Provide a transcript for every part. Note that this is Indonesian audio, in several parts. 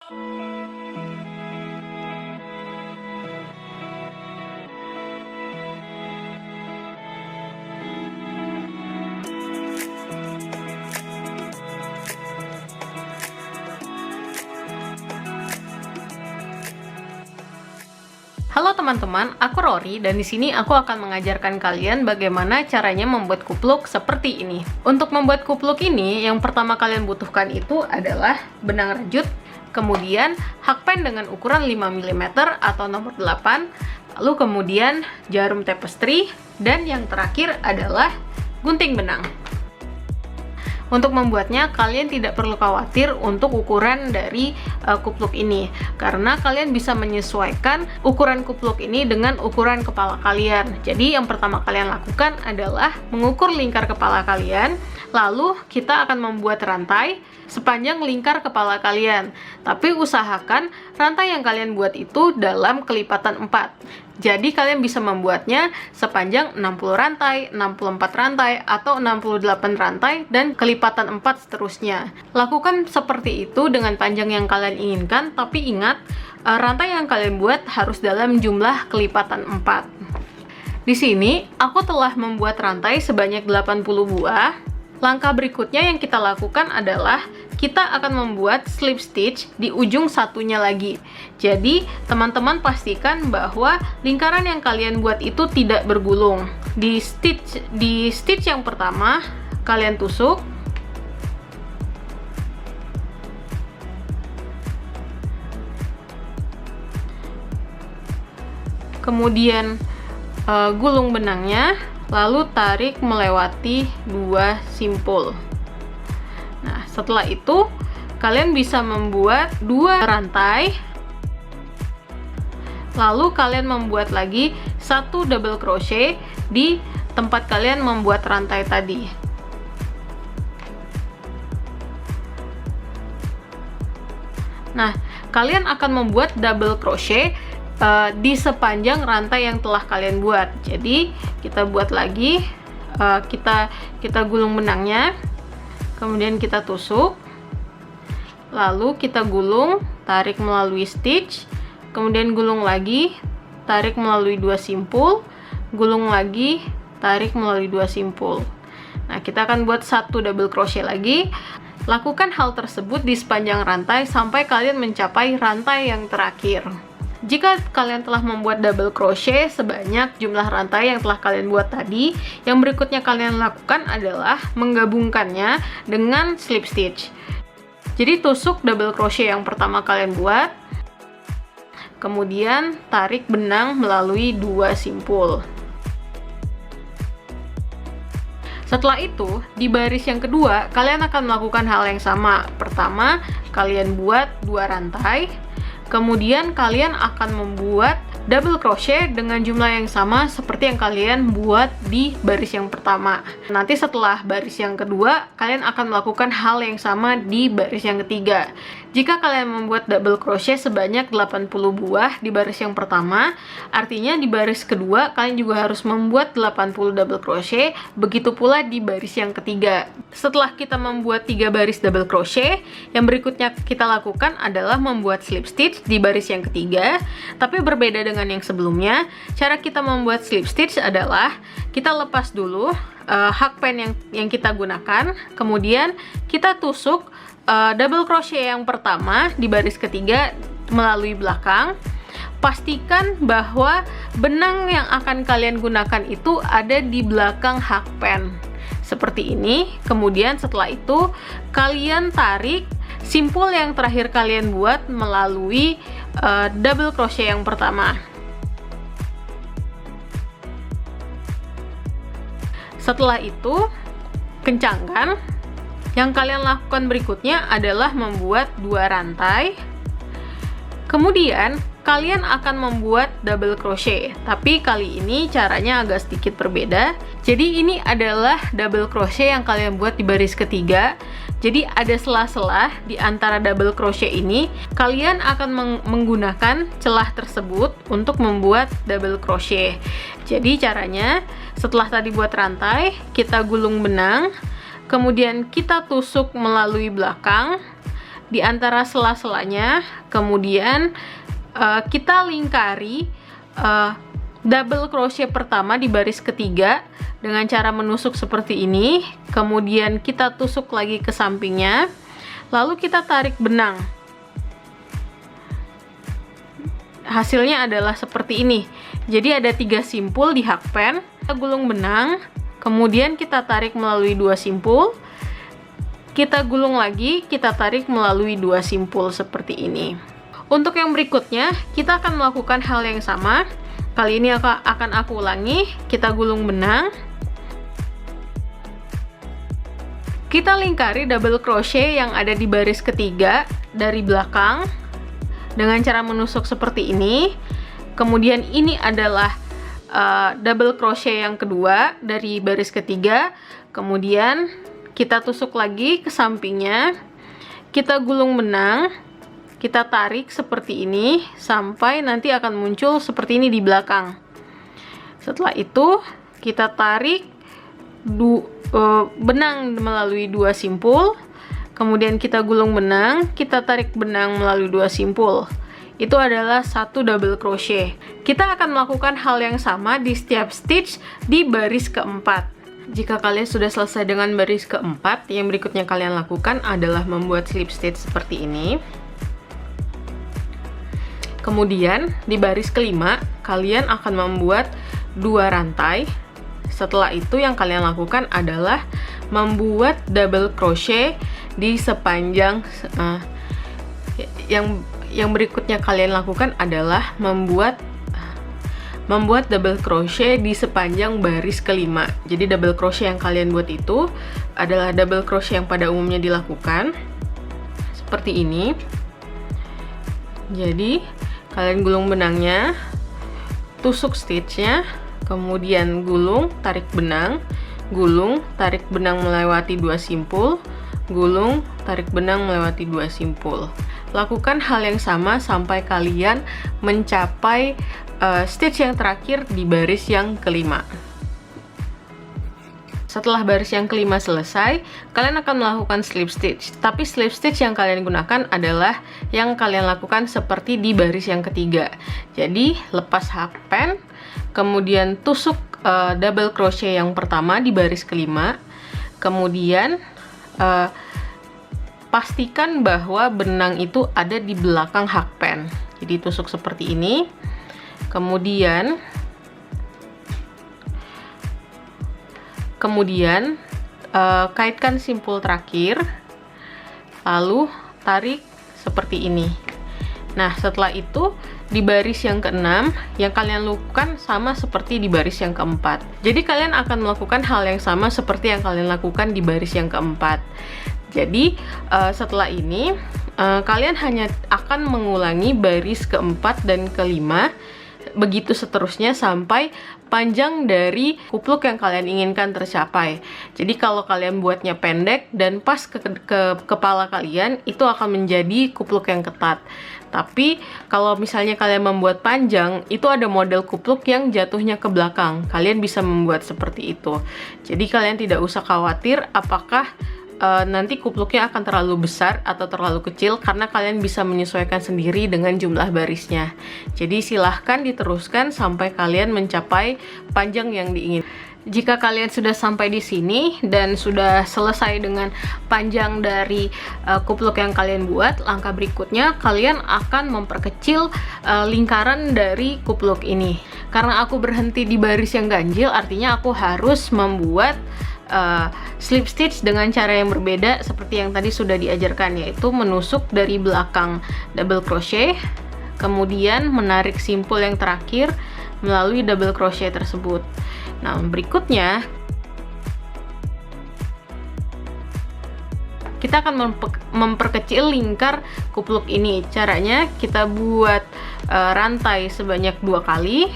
Halo teman-teman, aku Rory dan di sini aku akan mengajarkan kalian bagaimana caranya membuat kupluk seperti ini. Untuk membuat kupluk ini, yang pertama kalian butuhkan itu adalah benang rajut, kemudian hakpen dengan ukuran 5 mm atau nomor 8, lalu kemudian jarum tapestry, dan yang terakhir adalah gunting benang. Untuk membuatnya, kalian tidak perlu khawatir untuk ukuran dari kupluk ini, karena kalian bisa menyesuaikan ukuran kupluk ini dengan ukuran kepala kalian. Jadi yang pertama kalian lakukan adalah mengukur lingkar kepala kalian, lalu kita akan membuat rantai sepanjang lingkar kepala kalian. Tapi usahakan rantai yang kalian buat itu dalam kelipatan 4. Jadi kalian bisa membuatnya sepanjang 60 rantai, 64 rantai, atau 68 rantai, dan kelipatan 4 seterusnya. Lakukan seperti itu dengan panjang yang kalian inginkan, tapi ingat, rantai yang kalian buat harus dalam jumlah kelipatan 4. Di sini, aku telah membuat rantai sebanyak 80 buah. Langkah berikutnya yang kita lakukan adalah kita akan membuat slip stitch di ujung satunya lagi. Jadi, teman-teman pastikan bahwa lingkaran yang kalian buat itu tidak bergulung. Di stitch yang pertama, kalian tusuk. Kemudian gulung benangnya, lalu tarik melewati 2 simpul. Nah, setelah itu kalian bisa membuat 2 rantai, lalu kalian membuat lagi 1 double crochet di tempat kalian membuat rantai tadi. Nah, kalian akan membuat double crochet di sepanjang rantai yang telah kalian buat. Jadi kita buat lagi, kita gulung benangnya, kemudian kita tusuk, lalu kita gulung, tarik melalui stitch, kemudian gulung lagi, tarik melalui 2 simpul, gulung lagi, tarik melalui 2 simpul. Nah, kita akan buat 1 double crochet lagi. Lakukan hal tersebut di sepanjang rantai sampai kalian mencapai rantai yang terakhir. Jika kalian telah membuat double crochet sebanyak jumlah rantai yang telah kalian buat tadi, yang berikutnya kalian lakukan adalah menggabungkannya dengan slip stitch. Jadi tusuk double crochet yang pertama kalian buat, kemudian tarik benang melalui 2 simpul. Setelah itu, di baris yang kedua, kalian akan melakukan hal yang sama. Pertama, kalian buat 2 rantai, kemudian kalian akan membuat double crochet dengan jumlah yang sama seperti yang kalian buat di baris yang pertama. Nanti setelah baris yang kedua, kalian akan melakukan hal yang sama di baris yang ketiga. Jika kalian membuat double crochet sebanyak 80 buah di baris yang pertama, artinya di baris kedua kalian juga harus membuat 80 double crochet, begitu pula di baris yang ketiga. Setelah kita membuat 3 baris double crochet, yang berikutnya kita lakukan adalah membuat slip stitch di baris yang ketiga, tapi berbeda dengan yang sebelumnya. Cara kita membuat slip stitch adalah kita lepas dulu hakpen yang kita gunakan, kemudian kita tusuk double crochet yang pertama di baris ketiga melalui belakang. Pastikan bahwa benang yang akan kalian gunakan itu ada di belakang hakpen seperti ini. Kemudian setelah itu kalian tarik simpul yang terakhir kalian buat melalui double crochet yang pertama. Setelah itu kencangkan. Yang kalian lakukan berikutnya adalah membuat 2 rantai. Kemudian kalian akan membuat double crochet, tapi kali ini caranya agak sedikit berbeda. Jadi ini adalah double crochet yang kalian buat di baris ketiga. Jadi ada sela-sela di antara double crochet ini. Kalian akan menggunakan celah tersebut untuk membuat double crochet. Jadi caranya, setelah tadi buat rantai, kita gulung benang, kemudian kita tusuk melalui belakang, di antara sela-selanya, kemudian kita lingkari double crochet pertama di baris ketiga dengan cara menusuk seperti ini, kemudian kita tusuk lagi ke sampingnya, lalu kita tarik benang. Hasilnya adalah seperti ini. Jadi ada 3 simpul di hakpen. Kita gulung benang, kemudian kita tarik melalui 2 simpul. Kita gulung lagi, kita tarik melalui 2 simpul seperti ini. Untuk yang berikutnya, kita akan melakukan hal yang sama. Kali ini akan aku ulangi. Kita gulung benang. Kita lingkari double crochet yang ada di baris ketiga dari belakang dengan cara menusuk seperti ini. Kemudian ini adalah double crochet yang kedua dari baris ketiga. Kemudian kita tusuk lagi ke sampingnya. Kita gulung benang. Kita tarik seperti ini sampai nanti akan muncul seperti ini di belakang. Setelah itu kita tarik benang melalui 2 simpul. Kemudian kita gulung benang, kita tarik benang melalui 2 simpul. Itu adalah 1 double crochet. Kita akan melakukan hal yang sama di setiap stitch di baris keempat. Jika kalian sudah selesai dengan baris keempat, yang berikutnya kalian lakukan adalah membuat slip stitch seperti ini. Kemudian di baris kelima, kalian akan membuat 2 rantai. Setelah itu yang kalian lakukan adalah membuat double crochet di sepanjang yang berikutnya kalian lakukan adalah membuat double crochet di sepanjang baris kelima. Jadi double crochet yang kalian buat itu adalah double crochet yang pada umumnya dilakukan seperti ini. Jadi kalian gulung benangnya, tusuk stitchnya, kemudian gulung, tarik benang, gulung, tarik benang melewati 2 simpul, gulung, tarik benang melewati 2 simpul. Lakukan hal yang sama sampai kalian mencapai stitch yang terakhir di baris yang kelima. Setelah baris yang kelima selesai, kalian akan melakukan slip stitch. Tapi slip stitch yang kalian gunakan adalah yang kalian lakukan seperti di baris yang ketiga. Jadi, lepas hakpen, kemudian tusuk double crochet yang pertama di baris kelima, kemudian pastikan bahwa benang itu ada di belakang hakpen. Jadi tusuk seperti ini, kemudian kaitkan simpul terakhir, lalu tarik seperti ini. Nah, setelah itu di baris yang keenam, yang kalian lakukan sama seperti di baris yang keempat. Jadi kalian akan melakukan hal yang sama seperti yang kalian lakukan di baris yang keempat. Jadi setelah ini kalian hanya akan mengulangi baris keempat dan kelima, begitu seterusnya sampai panjang dari kupluk yang kalian inginkan tercapai. Jadi kalau kalian buatnya pendek dan pas ke kepala kalian, itu akan menjadi kupluk yang ketat. Tapi kalau misalnya kalian membuat panjang, itu ada model kupluk yang jatuhnya ke belakang. Kalian bisa membuat seperti itu. Jadi kalian tidak usah khawatir apakah nanti kupluknya akan terlalu besar atau terlalu kecil, karena kalian bisa menyesuaikan sendiri dengan jumlah barisnya. Jadi silahkan diteruskan sampai kalian mencapai panjang yang diinginkan. Jika kalian sudah sampai di sini dan sudah selesai dengan panjang dari kupluk yang kalian buat, langkah berikutnya kalian akan memperkecil lingkaran dari kupluk ini. Karena aku berhenti di baris yang ganjil, artinya aku harus membuat slip stitch dengan cara yang berbeda seperti yang tadi sudah diajarkan, yaitu menusuk dari belakang double crochet, kemudian menarik simpul yang terakhir melalui double crochet tersebut. Nah, berikutnya kita akan memperkecil lingkar kupluk ini. Caranya kita buat rantai sebanyak 2 kali.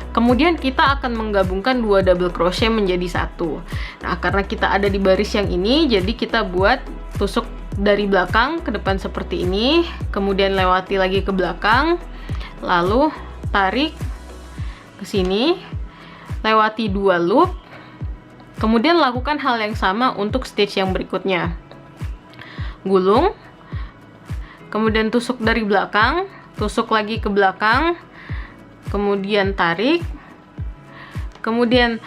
Kemudian kita akan menggabungkan 2 double crochet menjadi 1. Nah, karena kita ada di baris yang ini, jadi kita buat tusuk dari belakang ke depan seperti ini, kemudian lewati lagi ke belakang, lalu tarik ke sini, lewati 2 loop, kemudian lakukan hal yang sama untuk stitch yang berikutnya. Gulung, kemudian tusuk dari belakang, tusuk lagi ke belakang, kemudian tarik, kemudian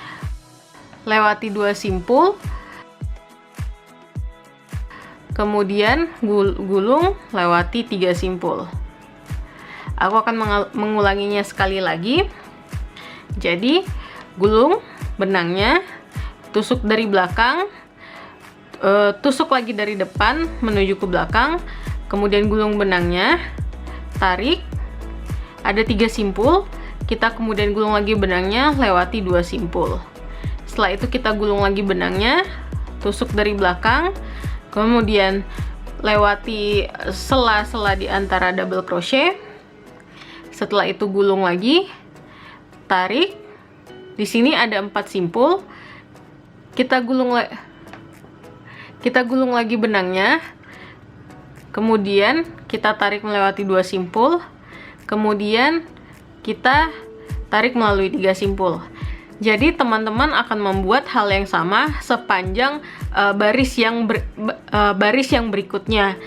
lewati 2 simpul, kemudian gulung lewati 3 simpul. Aku akan mengulanginya sekali lagi. Jadi gulung benangnya, tusuk dari belakang, tusuk lagi dari depan menuju ke belakang, kemudian gulung benangnya, tarik, ada 3 simpul, kita kemudian gulung lagi benangnya lewati 2 simpul. Setelah itu kita gulung lagi benangnya, tusuk dari belakang, kemudian lewati sela-sela di antara double crochet. Setelah itu gulung lagi, tarik. Di sini ada 4 simpul. Kita gulung lagi benangnya. Kemudian kita tarik melewati 2 simpul. Kemudian kita tarik melalui 3 simpul. Jadi teman-teman akan membuat hal yang sama sepanjang baris yang berikutnya.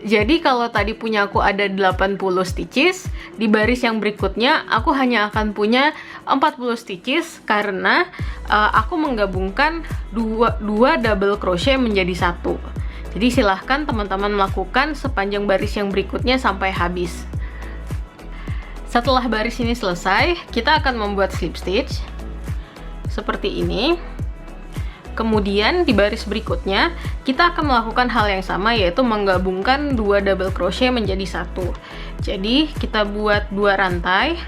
Jadi kalau tadi punya aku ada 80 stitches, di baris yang berikutnya aku hanya akan punya 40 stitches karena aku menggabungkan dua double crochet menjadi satu. Jadi silahkan teman-teman melakukan sepanjang baris yang berikutnya sampai habis. Setelah baris ini selesai, kita akan membuat slip stitch seperti ini. Kemudian di baris berikutnya kita akan melakukan hal yang sama, yaitu menggabungkan 2 double crochet menjadi satu. Jadi kita buat 2 rantai,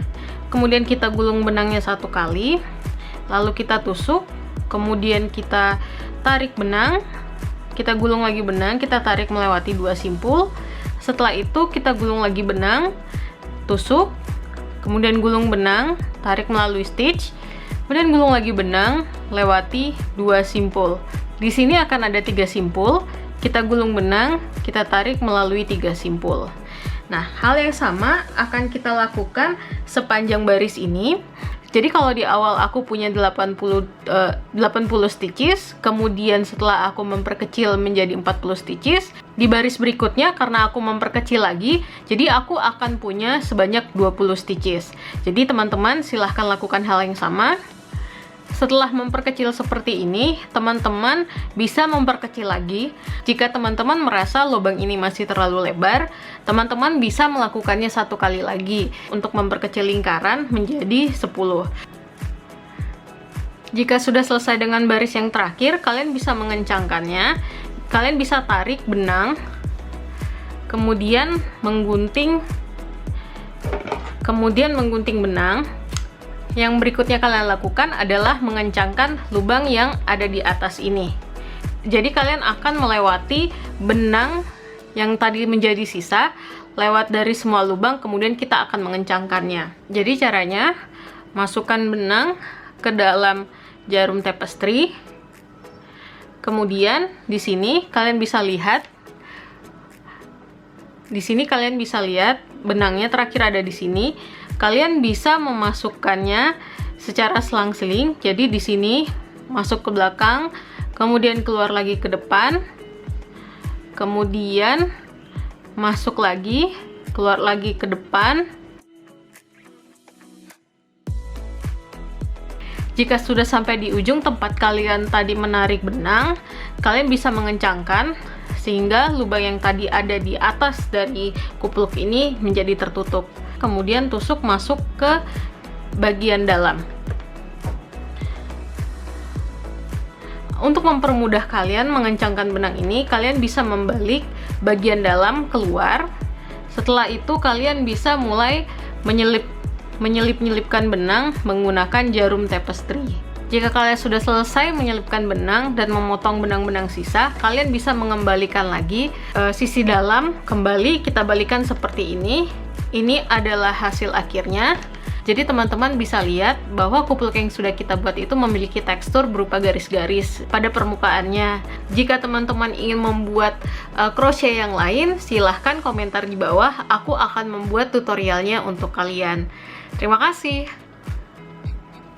kemudian kita gulung benangnya 1 kali, lalu kita tusuk, kemudian kita tarik benang, kita gulung lagi benang, kita tarik melewati 2 simpul. Setelah itu kita gulung lagi benang, tusuk, kemudian gulung benang, tarik melalui stitch, kemudian gulung lagi benang, lewati 2 simpul. Di sini akan ada 3 simpul, kita gulung benang, kita tarik melalui 3 simpul. Nah, hal yang sama akan kita lakukan sepanjang baris ini. Jadi kalau di awal aku punya 80 stitches, kemudian setelah aku memperkecil menjadi 40 stitches, di baris berikutnya karena aku memperkecil lagi, jadi aku akan punya sebanyak 20 stitches. Jadi teman-teman silahkan lakukan hal yang sama. Setelah memperkecil seperti ini, teman-teman bisa memperkecil lagi. Jika teman-teman merasa lubang ini masih terlalu lebar, teman-teman bisa melakukannya 1 kali lagi untuk memperkecil lingkaran menjadi 10. Jika sudah selesai dengan baris yang terakhir, kalian bisa mengencangkannya. Kalian bisa tarik benang, kemudian menggunting benang. Yang berikutnya kalian lakukan adalah mengencangkan lubang yang ada di atas ini. Jadi kalian akan melewati benang yang tadi menjadi sisa, lewat dari semua lubang, kemudian kita akan mengencangkannya. Jadi caranya, masukkan benang ke dalam jarum tapestry. Kemudian di sini kalian bisa lihat, benangnya terakhir ada di sini. Kalian bisa memasukkannya secara selang-seling. Jadi di sini masuk ke belakang, kemudian keluar lagi ke depan, kemudian masuk lagi, keluar lagi ke depan. Jika sudah sampai di ujung tempat kalian tadi menarik benang, kalian bisa mengencangkan sehingga lubang yang tadi ada di atas dari kupluk ini menjadi tertutup. Kemudian tusuk masuk ke bagian dalam. Untuk mempermudah kalian mengencangkan benang ini, kalian bisa membalik bagian dalam keluar. Setelah itu kalian bisa mulai menyelip-nyelipkan benang menggunakan jarum tapestry. Jika kalian sudah selesai menyelipkan benang dan memotong benang-benang sisa, kalian bisa mengembalikan lagi sisi dalam. Kembali kita balikan seperti ini. Ini adalah hasil akhirnya. Jadi teman-teman bisa lihat bahwa kupluk yang sudah kita buat itu memiliki tekstur berupa garis-garis pada permukaannya. Jika teman-teman ingin membuat crochet yang lain, silahkan komentar di bawah. Aku akan membuat tutorialnya untuk kalian. Terima kasih.